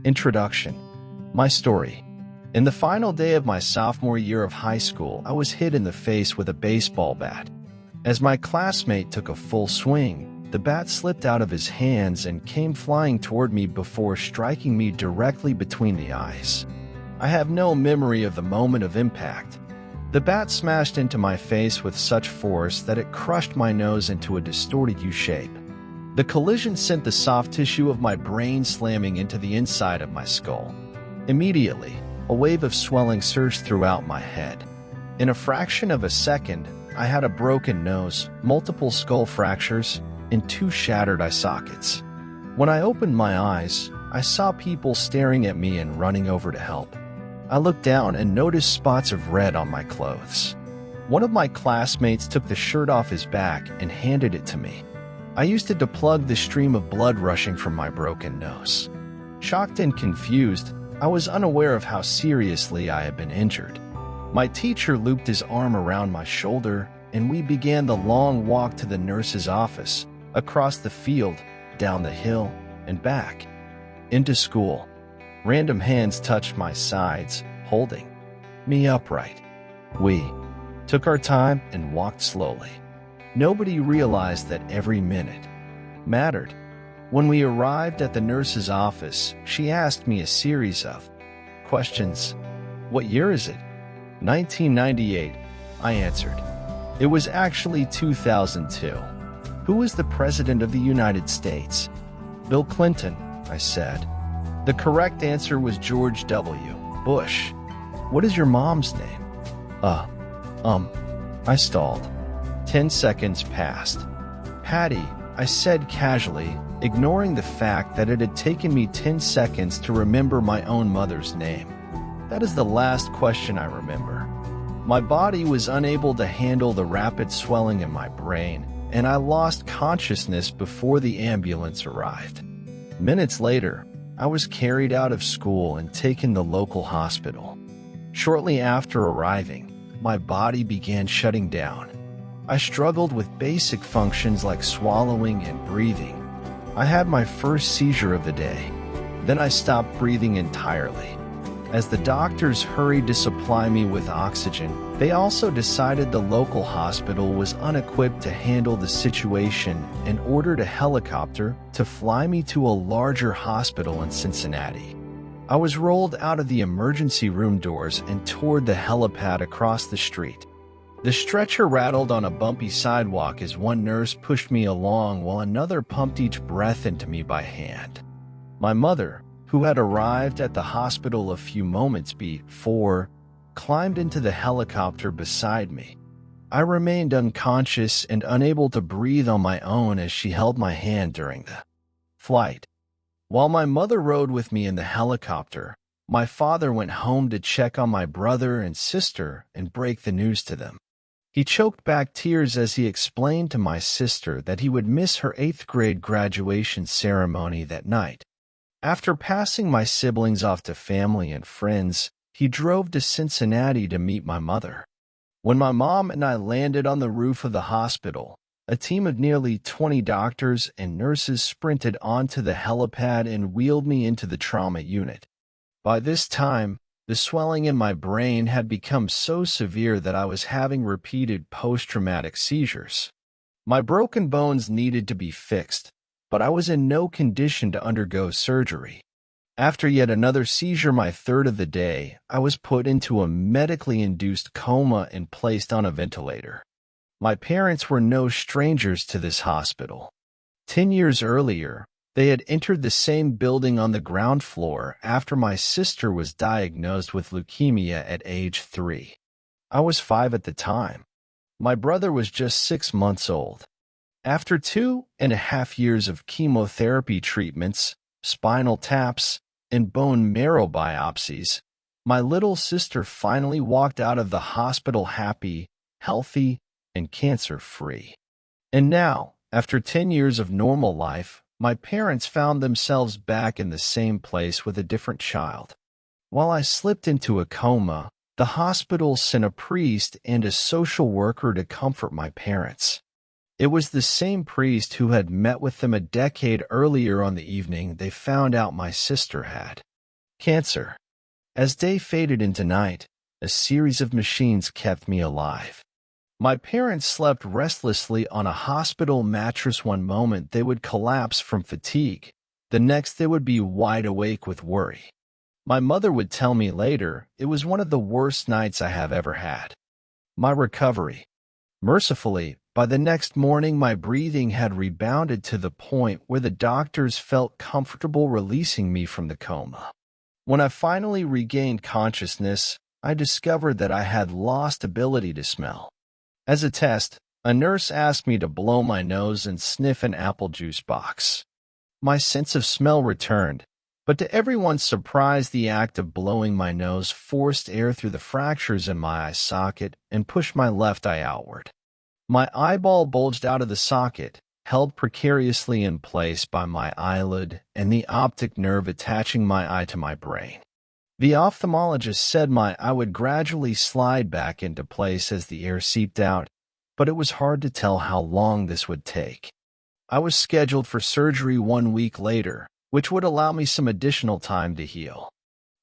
Introduction. My story. In the final day of my sophomore year of high school, I was hit in the face with a baseball bat. As my classmate took a full swing, the bat slipped out of his hands and came flying toward me before striking me directly between the eyes. I have no memory of the moment of impact. The bat smashed into my face with such force that it crushed my nose into a distorted U shape. The collision sent the soft tissue of my brain slamming into the inside of my skull. Immediately, a wave of swelling surged throughout my head. In a fraction of a second, I had a broken nose, multiple skull fractures, and 2 shattered eye sockets. When I opened my eyes, I saw people staring at me and running over to help. I looked down and noticed spots of red on my clothes. One of my classmates took the shirt off his back and handed it to me. I used it to plug the stream of blood rushing from my broken nose. Shocked and confused, I was unaware of how seriously I had been injured. My teacher looped his arm around my shoulder, and we began the long walk to the nurse's office, across the field, down the hill, and back. Into school. Random hands touched my sides, holding me upright. We took our time and walked slowly. Nobody realized that every minute mattered. When we arrived at the nurse's office, she asked me a series of questions. "What year is it?" 1998, I answered. It was actually 2002. Who was the President of the United States? Bill Clinton, I said. The correct answer was George W. Bush. What is your mom's name? I stalled. 10 seconds passed. Patty, I said casually, ignoring the fact that it had taken me 10 seconds to remember my own mother's name. That is the last question I remember. My body was unable to handle the rapid swelling in my brain, and I lost consciousness before the ambulance arrived. Minutes later, I was carried out of school and taken to the local hospital. Shortly after arriving, my body began shutting down. I struggled with basic functions like swallowing and breathing. I had my first seizure of the day. Then I stopped breathing entirely. As the doctors hurried to supply me with oxygen, they also decided the local hospital was unequipped to handle the situation and ordered a helicopter to fly me to a larger hospital in Cincinnati. I was rolled out of the emergency room doors and toward the helipad across the street. The stretcher rattled on a bumpy sidewalk as one nurse pushed me along while another pumped each breath into me by hand. My mother, who had arrived at the hospital a few moments before, climbed into the helicopter beside me. I remained unconscious and unable to breathe on my own as she held my hand during the flight. While my mother rode with me in the helicopter, my father went home to check on my brother and sister and break the news to them. He choked back tears as he explained to my sister that he would miss her 8th grade graduation ceremony that night. After passing my siblings off to family and friends, he drove to Cincinnati to meet my mother. When my mom and I landed on the roof of the hospital, a team of nearly 20 doctors and nurses sprinted onto the helipad and wheeled me into the trauma unit. By this time, the swelling in my brain had become so severe that I was having repeated post-traumatic seizures. My broken bones needed to be fixed, but I was in no condition to undergo surgery. After yet another seizure, my third of the day, I was put into a medically induced coma and placed on a ventilator. My parents were no strangers to this hospital. 10 years earlier, they had entered the same building on the ground floor after my sister was diagnosed with leukemia at age 3. I was 5 at the time. My brother was just 6 months old. After 2.5 years of chemotherapy treatments, spinal taps, and bone marrow biopsies, my little sister finally walked out of the hospital happy, healthy, and cancer-free. And now, after 10 years of normal life, my parents found themselves back in the same place with a different child. While I slipped into a coma, the hospital sent a priest and a social worker to comfort my parents. It was the same priest who had met with them a decade earlier on the evening they found out my sister had Cancer. As day faded into night, a series of machines kept me alive. My parents slept restlessly on a hospital mattress. One moment they would collapse from fatigue, the next they would be wide awake with worry. My mother would tell me later it was one of the worst nights I have ever had. My recovery. Mercifully, by the next morning my breathing had rebounded to the point where the doctors felt comfortable releasing me from the coma. When I finally regained consciousness, I discovered that I had lost ability to smell. As a test, a nurse asked me to blow my nose and sniff an apple juice box. My sense of smell returned, but to everyone's surprise, the act of blowing my nose forced air through the fractures in my eye socket and pushed my left eye outward. My eyeball bulged out of the socket, held precariously in place by my eyelid and the optic nerve attaching my eye to my brain. The ophthalmologist said my eye would gradually slide back into place as the air seeped out, but it was hard to tell how long this would take. I was scheduled for surgery 1 week later, which would allow me some additional time to heal.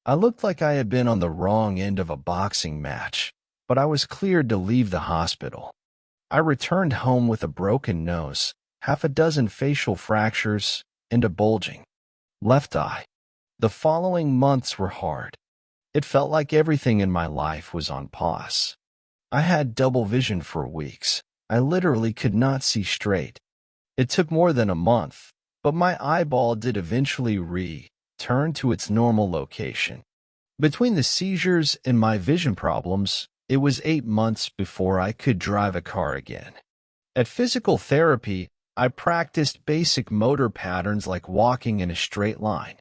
I looked like I had been on the wrong end of a boxing match, but I was cleared to leave the hospital. I returned home with a broken nose, half a dozen facial fractures, and a bulging left eye. The following months were hard. It felt like everything in my life was on pause. I had double vision for weeks. I literally could not see straight. It took more than a month, but my eyeball did eventually return to its normal location. Between the seizures and my vision problems, it was 8 months before I could drive a car again. At physical therapy, I practiced basic motor patterns like walking in a straight line.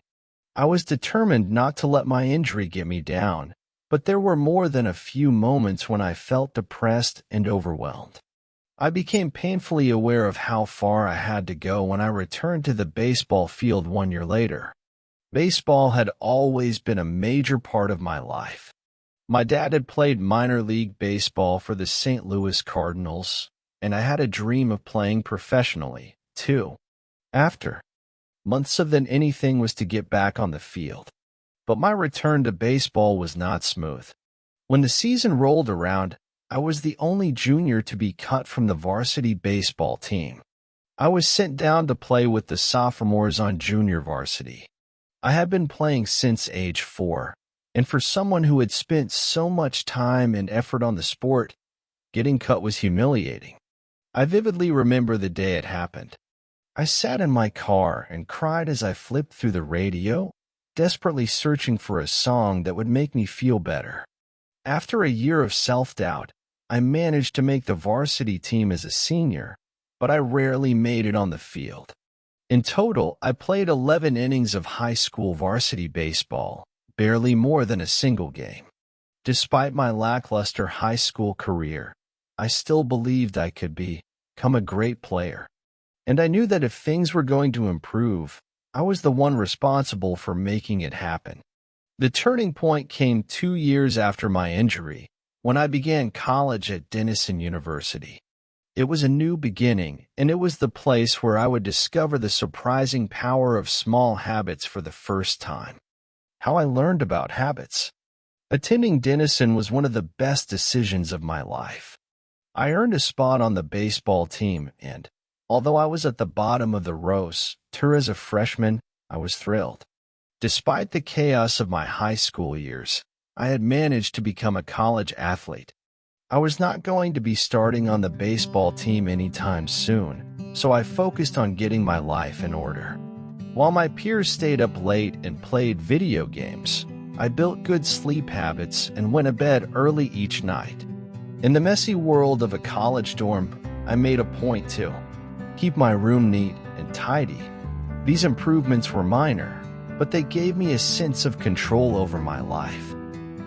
I was determined not to let my injury get me down, but there were more than a few moments when I felt depressed and overwhelmed. I became painfully aware of how far I had to go when I returned to the baseball field 1 year later. Baseball had always been a major part of my life. My dad had played minor league baseball for the St. Louis Cardinals, and I had a dream of playing professionally, too. After months of anything was to get back on the field. But my return to baseball was not smooth. When the season rolled around, I was the only junior to be cut from the varsity baseball team. I was sent down to play with the sophomores on junior varsity. I had been playing since age 4, and for someone who had spent so much time and effort on the sport, getting cut was humiliating. I vividly remember the day it happened. I sat in my car and cried as I flipped through the radio, desperately searching for a song that would make me feel better. After a year of self-doubt, I managed to make the varsity team as a senior, but I rarely made it on the field. In total, I played 11 innings of high school varsity baseball, barely more than a single game. Despite my lackluster high school career, I still believed I could become a great player. And I knew that if things were going to improve, I was the one responsible for making it happen. The turning point came 2 years after my injury, when I began college at Denison University. It was a new beginning, and it was the place where I would discover the surprising power of small habits for the first time. How I learned about habits. Attending Denison was one of the best decisions of my life. I earned a spot on the baseball team, and although I was at the bottom of the roster as a freshman, I was thrilled. Despite the chaos of my high school years, I had managed to become a college athlete. I was not going to be starting on the baseball team anytime soon, so I focused on getting my life in order. While my peers stayed up late and played video games, I built good sleep habits and went to bed early each night. In the messy world of a college dorm, I made a point to keep my room neat and tidy. These improvements were minor, but they gave me a sense of control over my life.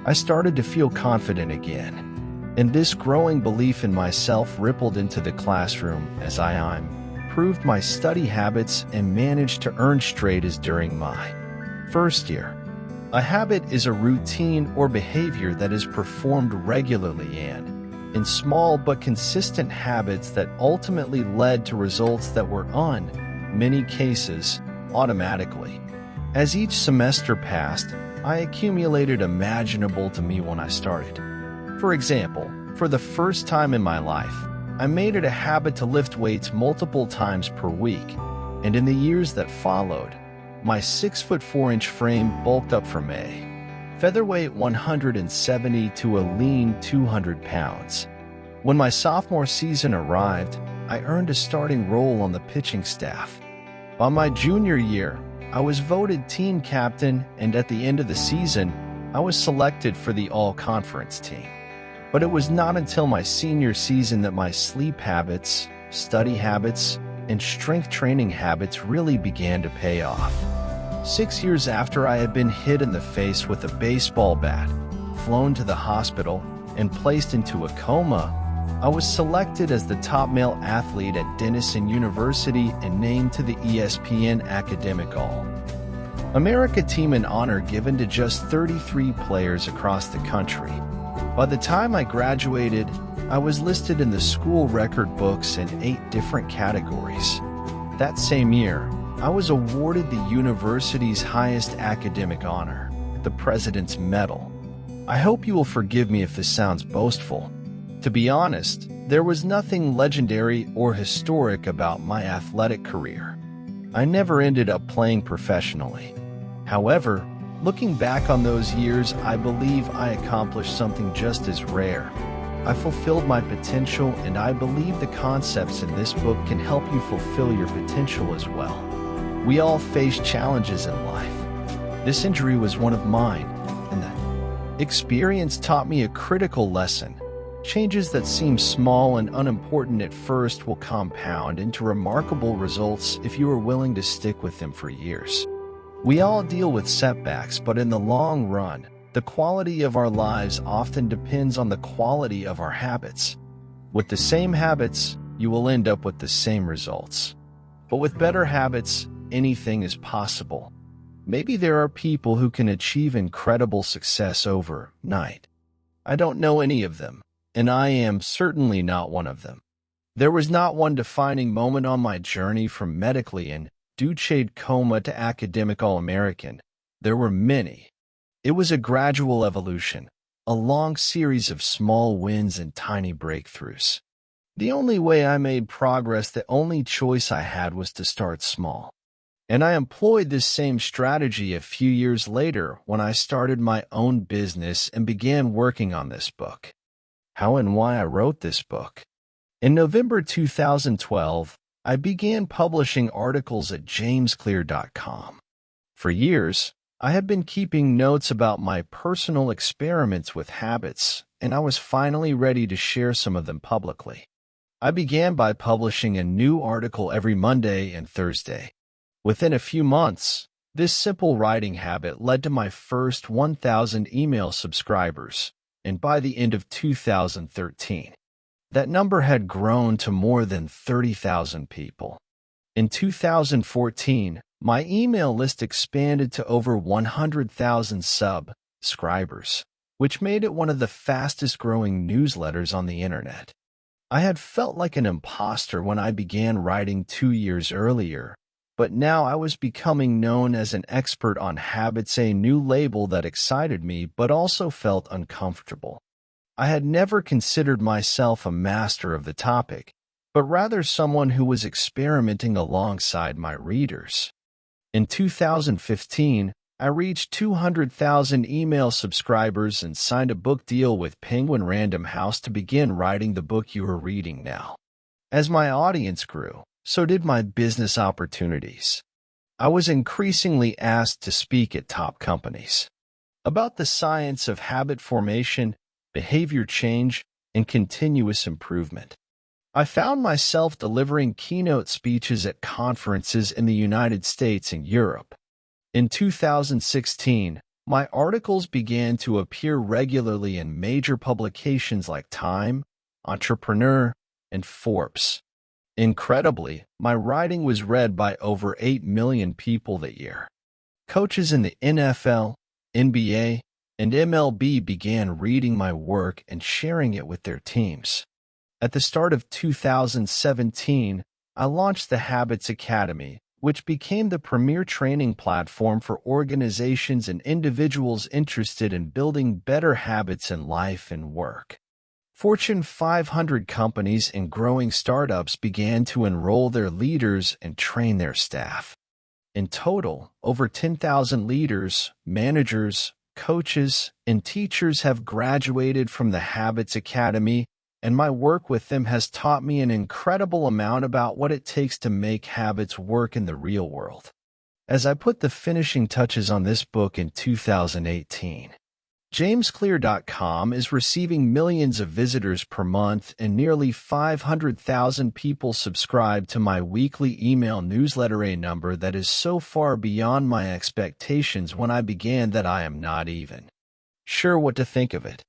I started to feel confident again, and this growing belief in myself rippled into the classroom as I improved my study habits and managed to earn straight A's during my first year. A habit is a routine or behavior that is performed regularly and in small but consistent habits that ultimately led to results that were, in many cases, automatically. As each semester passed, I accumulated imaginable to me when I started. For example, for the first time in my life, I made it a habit to lift weights multiple times per week, and in the years that followed, my 6'4" frame bulked up from a featherweight 170 to a lean 200 pounds. When my sophomore season arrived, I earned a starting role on the pitching staff. By my junior year, I was voted team captain, and at the end of the season, I was selected for the all-conference team. But it was not until my senior season that my sleep habits, study habits, and strength training habits really began to pay off. 6 years after I had been hit in the face with a baseball bat, flown to the hospital, and placed into a coma, I was selected as the top male athlete at Denison University and named to the ESPN Academic All-America team, an honor given to just 33 players across the country. By the time I graduated, I was listed in the school record books in 8 different categories. That same year, I was awarded the university's highest academic honor, the President's Medal. I hope you will forgive me if this sounds boastful. To be honest, there was nothing legendary or historic about my athletic career. I never ended up playing professionally. However, looking back on those years, I believe I accomplished something just as rare. I fulfilled my potential, and I believe the concepts in this book can help you fulfill your potential as well. We all face challenges in life. This injury was one of mine, and the experience taught me a critical lesson. Changes that seem small and unimportant at first will compound into remarkable results if you are willing to stick with them for years. We all deal with setbacks, but in the long run, the quality of our lives often depends on the quality of our habits. With the same habits, you will end up with the same results. But with better habits, anything is possible. Maybe there are people who can achieve incredible success overnight. I don't know any of them, and I am certainly not one of them. There was not one defining moment on my journey from medically induced coma to academic All-American. There were many. It was a gradual evolution, a long series of small wins and tiny breakthroughs. The only way I made progress, the only choice I had, was to start small. And I employed this same strategy a few years later when I started my own business and began working on this book. How and why I wrote this book. In November 2012, I began publishing articles at jamesclear.com. For years, I had been keeping notes about my personal experiments with habits, and I was finally ready to share some of them publicly. I began by publishing a new article every Monday and Thursday. Within a few months, this simple writing habit led to my first 1,000 email subscribers, and by the end of 2013, that number had grown to more than 30,000 people. In 2014, my email list expanded to over 100,000 subscribers, which made it one of the fastest-growing newsletters on the internet. I had felt like an imposter when I began writing 2 years earlier, but now I was becoming known as an expert on habits, a new label that excited me but also felt uncomfortable. I had never considered myself a master of the topic, but rather someone who was experimenting alongside my readers. In 2015, I reached 200,000 email subscribers and signed a book deal with Penguin Random House to begin writing the book you are reading now. As my audience grew, so did my business opportunities. I was increasingly asked to speak at top companies about the science of habit formation, behavior change, and continuous improvement. I found myself delivering keynote speeches at conferences in the United States and Europe. In 2016, my articles began to appear regularly in major publications like Time, Entrepreneur, and Forbes. Incredibly, my writing was read by over 8 million people that year. Coaches in the NFL, NBA, and MLB began reading my work and sharing it with their teams. At the start of 2017, I launched the Habits Academy, which became the premier training platform for organizations and individuals interested in building better habits in life and work. Fortune 500 companies and growing startups began to enroll their leaders and train their staff. In total, over 10,000 leaders, managers, coaches, and teachers have graduated from the Habits Academy, and my work with them has taught me an incredible amount about what it takes to make habits work in the real world. As I put the finishing touches on this book in 2018, JamesClear.com is receiving millions of visitors per month, and nearly 500,000 people subscribe to my weekly email newsletter, a number that is so far beyond my expectations when I began that I am not even sure what to think of it.